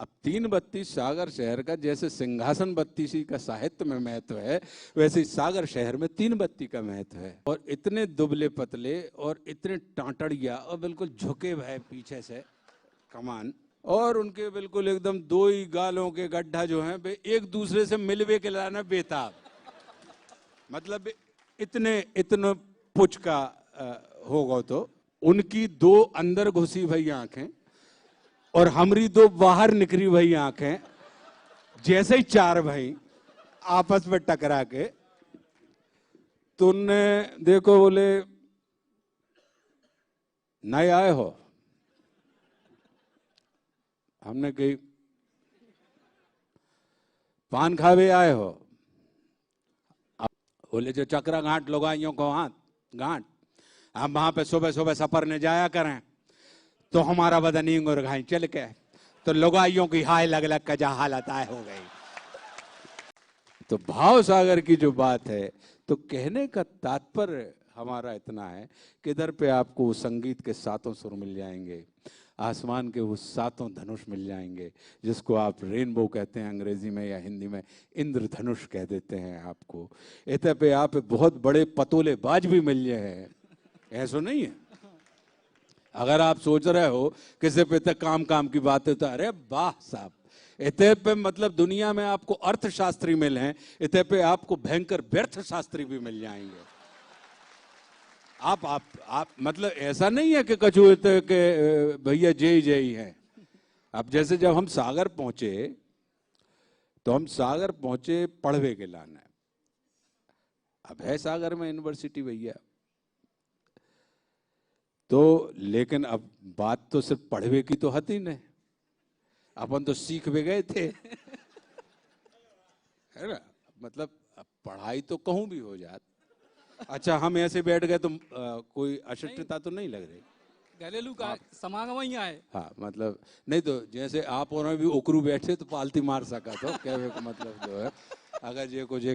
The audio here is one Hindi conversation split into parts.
अब तीन बत्ती सागर शहर का जैसे सिंहासन बत्ती सी का साहित्य में महत्व है, वैसे ही सागर शहर में तीन बत्ती का महत्व है। और इतने दुबले पतले और इतने टांटड़िया और बिल्कुल झुके हुए पीछे से कमान, और उनके बिल्कुल एकदम दो ही गालों के गड्ढा जो हैं वे एक दूसरे से मिलवे के लाना बेताब, मतलब इतने इतने पुच का होगा। तो उनकी दो अंदर घुसी भई आंखें और हमारी दो बाहर निकली भई आंखें, जैसे ही चार भाई आपस में टकरा के तुमने देखो बोले नए आए हो। हमने कही पान खावे आए हो। बोले जो चक्रा घाट लुगाइयों को हाथ घाट, हम वहां पे सुबह सुबह सफर ने जाया करें तो हमारा बदन इंगुर घाई चल के, तो लुगाइयों की हाय लग लग का जहां हालत आय हो गई। तो भाव सागर की जो बात है, तो कहने का तात्पर्य हमारा इतना है कि इधर पे आपको संगीत के सातों सुर मिल जाएंगे, आसमान के वो सातों धनुष मिल जाएंगे, जिसको आप रेनबो कहते हैं अंग्रेजी में, या हिंदी में इंद्रधनुष कह देते हैं आपको। इतने पे आप बहुत बड़े पतोले बाज भी मिल जाए, ऐसा नहीं है। अगर आप सोच रहे हो किसी पे तक काम काम की बात है तो अरे वाह साहब, इतने पे मतलब दुनिया में आपको अर्थशास्त्री मिले हैं, इतने पे आपको भयंकर व्यर्थ शास्त्री भी मिल जाएंगे। आप मतलब ऐसा नहीं है कि कछु के भैया जय जय हैं। अब जैसे जब हम सागर पहुंचे तो हम सागर पहुंचे पढ़वे के लाना है। अब है सागर में यूनिवर्सिटी भैया, तो लेकिन अब बात तो सिर्फ पढ़वे की तो हती नहीं, अपन तो सीख भी गए थे है ना। मतलब पढ़ाई तो कहूं भी हो जात। अच्छा हम ऐसे बैठ गए तो कोई अशिष्टता तो नहीं लग रही, घरेलू का समागम ही आए। हाँ मतलब नहीं तो जैसे आप और मैं भी ओकरू बैठे तो पालती मार सका तो क्या मतलब जो है, अगर जे को जे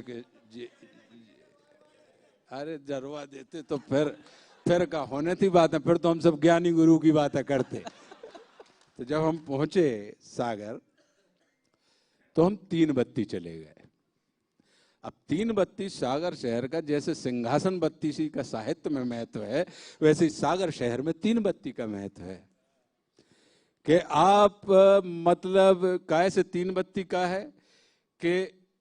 अरे जरवा देते तो फिर का होने थी बात है, फिर तो हम सब ज्ञानी गुरु की बातें करते। तो जब हम पहुंचे सागर तो हम तीन बत्ती चले गए। अब तीन बत्ती सागर शहर का जैसे सिंहासन बत्ती सी का साहित्य में महत्व है, वैसे ही सागर शहर में तीन बत्ती का महत्व है। कि आप मतलब काय से तीन बत्ती का है कि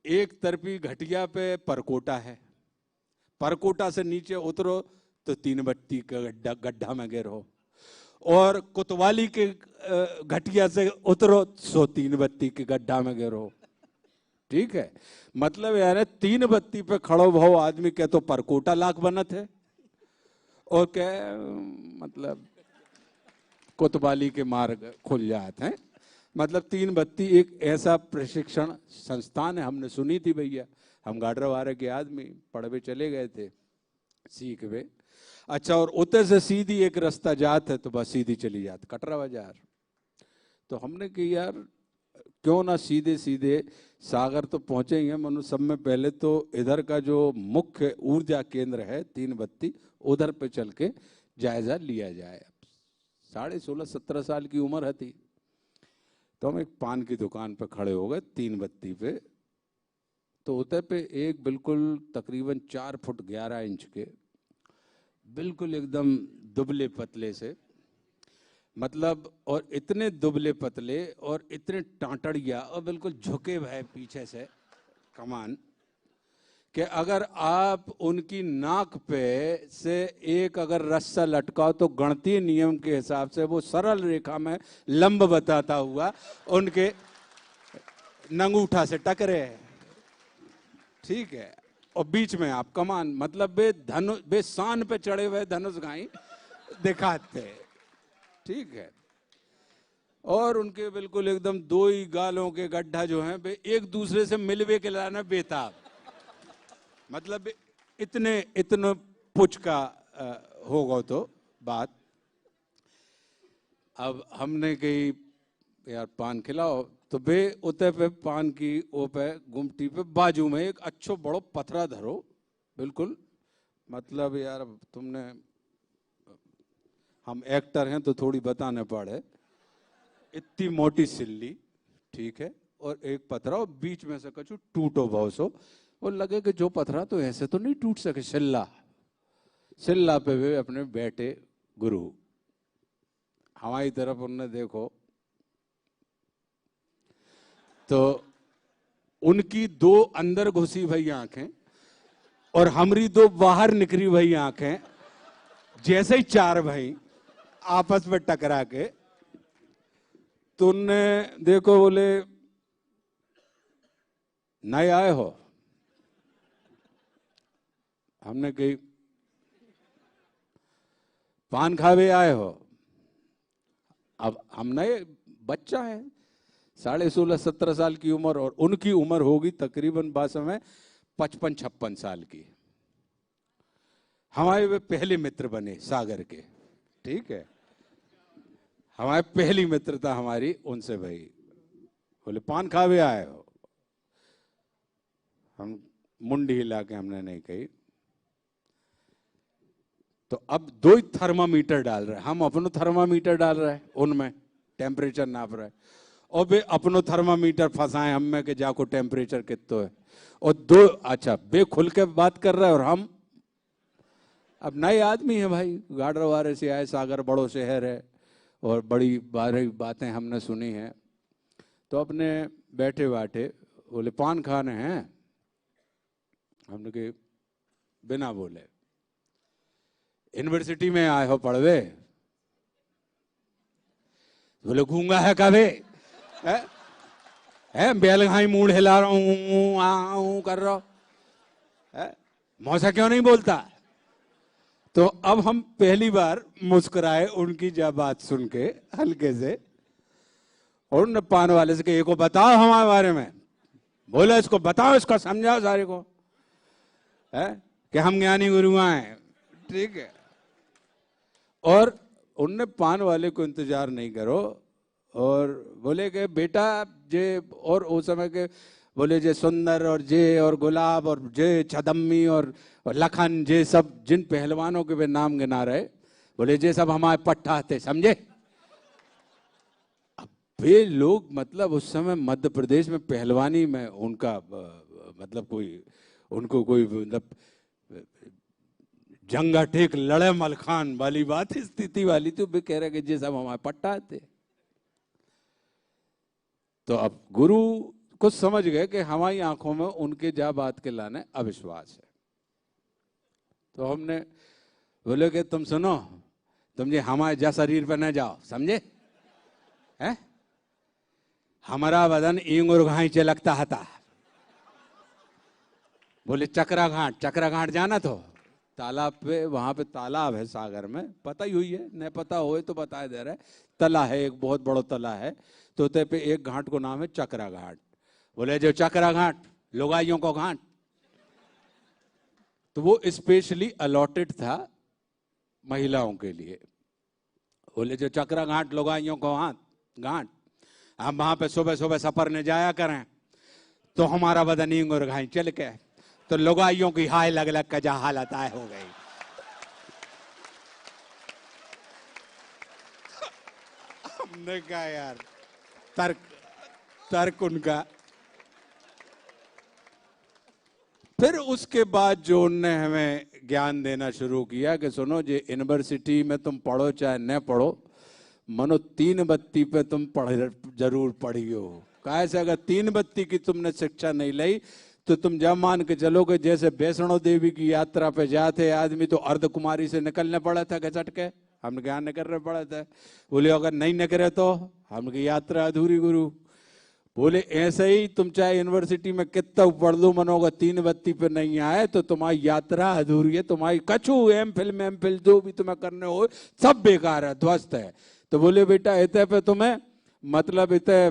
एक तरफी घटिया पे परकोटा है, परकोटा से नीचे उतरो तो तीन बत्ती का गड्ढा में गिरो, और कोतवाली के घटिया से उतरो सो तीन बत्ती के गड्ढा में गिरो। ठीक है, मतलब यार तीन बत्ती पे खड़ो भाव आदमी के तो परकोटा लाख बनत है, और क्या मतलब कोतवाली के मार्ग खुल जाते हैं। मतलब तीन बत्ती एक ऐसा प्रशिक्षण संस्थान है, हमने सुनी थी भैया, हम गाडरवारे के आदमी पढ़वे चले गए थे सीख वे। अच्छा, और उतर से सीधी एक रास्ता जात है तो बस सीधी चली जात कटरा बाजार। तो हमने कि यार क्यों ना सीधे सीधे सागर तो पहुंचे ही हैं मनु, सब में पहले तो इधर का जो मुख्य ऊर्जा केंद्र है तीन बत्ती, उधर पे चल के जायजा लिया जाए। 16.5-17 साल की उम्र थी, तो हम एक पान की दुकान पे खड़े हो गए तीन बत्ती पे। तो उतर पे एक बिल्कुल तकरीबन 4 फुट 11 इंच के बिल्कुल एकदम दुबले पतले से, मतलब और इतने दुबले पतले और इतने टांटड़िया और बिल्कुल झुके हुए पीछे से कमान, कि अगर आप उनकी नाक पे से एक अगर रस्सा लटकाओ तो गणितीय नियम के हिसाब से वो सरल रेखा में लंब बताता हुआ उनके नंगूठा से टकरे। ठीक है, और बीच में आप कमान, मतलब बे शान पे चढ़े हुए धनुष गाई दिखाते। ठीक है, और उनके बिल्कुल एकदम दो ही गालों के गड्ढा जो हैं वे एक दूसरे से मिलवे के लाना बेताब, मतलब इतने इतने पुच का होगा। तो बात अब हमने कही यार पान खिलाओ, तो बे उते पे पान की ओ पे गुमटी पे बाजू में एक अच्छो बड़ो पथरा धरो, बिल्कुल मतलब यार तुमने, हम एक्टर हैं तो थोड़ी बताने पड़े, इतनी मोटी सिल्ली। ठीक है, और एक पथरा और बीच में से कछु टूटो भाव सो, और लगे कि जो पथरा तो ऐसे तो नहीं टूट सके, शिल्ला शिल्ला पे वे अपने बैठे गुरु। हमारी तरफ उनने देखो तो उनकी दो अंदर घुसी भई आंखें और हमारी दो बाहर निकली भई आंखें, जैसे ही चार भाई आपस में टकरा के, तो उनने देखो बोले नए आए हो? हमने कही पान खावे आए हो? अब हम नए बच्चा है, 16.5-17 साल की उम्र, और उनकी उम्र होगी तकरीबन बास में 55-56 साल की। हमारे वे पहले मित्र बने सागर के, ठीक है, हमारे पहली मित्रता हमारी उनसे भाई। बोले पान खावे आए हो? हम मुंडी हिला के हमने नहीं कही। तो अब 2 थर्मामीटर डाल रहे, हम अपनो थर्मामीटर डाल रहे, उनमें टेम्परेचर नाप रहे, और बे अपनो थर्मामीटर फंसाए हम में कि जाको टेम्परेचर कितना है, और 2 अच्छा बे खुल के बात कर रहे, और हम अब नए आदमी है भाई, गाड़र वारे से आए, सागर बड़ो शहर है और बड़ी बारी बातें हमने सुनी हैं। तो अपने बैठे बैठे बोले पान खाने हैं? हमने कहा बिना बोले। यूनिवर्सिटी में आए हो पढ़वे? बोले गूंगा है कभी है बैलगाई मूड हिला रहा हूं कर रहा हूं, मौसा क्यों नहीं बोलता? तो अब हम पहली बार मुस्कुराए उनकी जब बात सुन के हल्के से, और उन्होंने पान वाले से कहा, को बताओ हमारे बारे में, बोला इसको बताओ, इसको समझाओ सारे को है कि हम ज्ञानी गुरु हैं, ठीक है। और उनने पान वाले को इंतजार नहीं करो और बोले कि बेटा जे, और उस समय के बोले जे सुंदर और जे और गुलाब और जे छदम्मी और लखन, जे सब जिन पहलवानों के वे नाम गिना रहे, बोले जे सब हमारे पट्टा थे, समझे। अब वे लोग मतलब उस समय मध्य प्रदेश में पहलवानी में उनका मतलब कोई उनको कोई मतलब जंगा टेक लड़े मलखान वाली बात स्थिति वाली, तो वे कह रहे कि जे सब हमारे पट्टा थे। तो अब गुरु कुछ समझ गए कि हमारी आंखों में उनके जा बात के लाने अविश्वास है। तो हमने बोले कि तुम सुनो, तुम ये हमारे जा शरीर पे न जाओ, समझे है, हमारा बदन इंगुर घाई चलकता था। बोले चक्रा घाट जाना, तो तालाब पे, वहां पे तालाब है सागर में, पता ही हुई है, न पता हो तो बता दे रहे, तला है, एक बहुत बड़ा तला है, तो ते पे एक घाट को नाम है चक्रा घाट। बोले जो चक्रा घाट लुगाइयों को घाट, तो वो स्पेशली अलॉटेड था महिलाओं के लिए। बोले जो चक्रा घाट लुगाइयों को घाट, हम वहां पे सुबह सुबह सफर ने जाया करें, तो हमारा बदन इंगुर घाई चल के, तो लुगाइयों की हाय लग लग का जा हालत आय हो गई। हमने कहा यार तर्क उनका। फिर उसके बाद जो उनने हमें ज्ञान देना शुरू किया कि सुनो, जे यूनिवर्सिटी में तुम पढ़ो चाहे न पढ़ो, मनो 3 बत्ती पे तुम जरूर पढ़ियो। कैसे अगर 3 बत्ती की तुमने शिक्षा नहीं ली, तो तुम जब मान के चलो कि जैसे वैष्णो देवी की यात्रा पे जाते आदमी तो अर्धकुमारी से निकलने पड़ा था घचट के, हम ज्ञान निकलने पड़ा था। बोले अगर नहीं निकले तो हमकी यात्रा अधूरी गुरु। बोले ऐसे ही तुम चाहे यूनिवर्सिटी में कितना पढ़ लो, मनोगा 3 बत्ती पे नहीं आए तो तुम्हारी यात्रा अधूरी है, तुम्हारी कछु एमफिल जो भी तुम्हें करने हो सब बेकार है, ध्वस्त है। तो बोले बेटा इतने पे तुम्हें मतलब इतने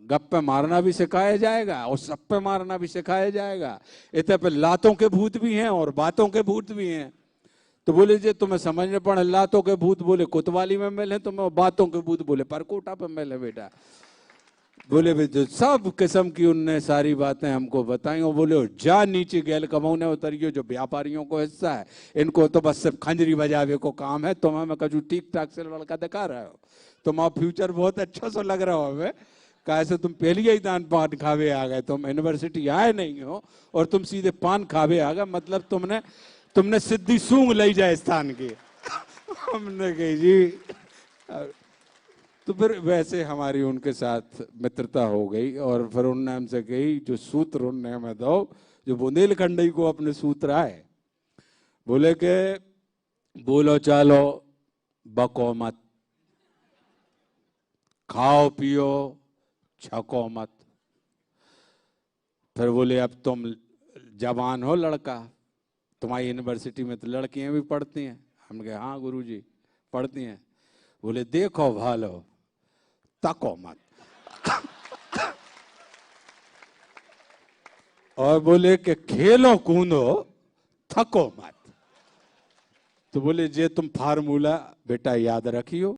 गप्पे मारना भी सिखाया जाएगा और सप्पे मारना भी सिखाया जाएगा, इतने पे लातों के भूत भी हैं और बातों के भूत भी हैं। तो बोले जे तुम्हें समझने पड़े, लातों के भूत बोले कोतवाली में मिले, तुम्हें बातों के भूत बोले परकोटा पे मिले बेटा। बोले भाई जो सब किस्म की उनने सारी बातें हमको बताई, और बोले जा नीचे गैल कमाउने उतरियो, जो व्यापारियों को हिस्सा है इनको तो बस सिर्फ खंजरी बजावे को काम है, तुम्हें मैं कजू ठीक ठाक से लड़का दिखा रहा हो, तुम्हारा फ्यूचर बहुत अच्छा सा लग रहा हो हमें, कहा से तुम पहली ही दान पान खावे आ गए, तुम यूनिवर्सिटी आए नहीं हो और तुम सीधे पान खावे आ गए, मतलब तुमने सिद्धि सूंघ ली जाए स्थान की। हमने कही जी। तो फिर वैसे हमारी उनके साथ मित्रता हो गई और फिर उनने हमसे कही जो सूत्र उनने हमें दो, जो बुंदेलखंडी को अपने सूत्र आए, बोले के बोलो चालो बको मत, खाओ पियो छको मत। फिर बोले अब तुम जवान हो लड़का, तुम्हारी यूनिवर्सिटी में तो लड़कियां भी पढ़ती हैं। हम कहे हाँ गुरुजी पढ़ती हैं। बोले देखो भालो तको मत। और बोले कि खेलो कूदो थको मत। तो बोले जे तुम फार्मूला बेटा याद रखियो।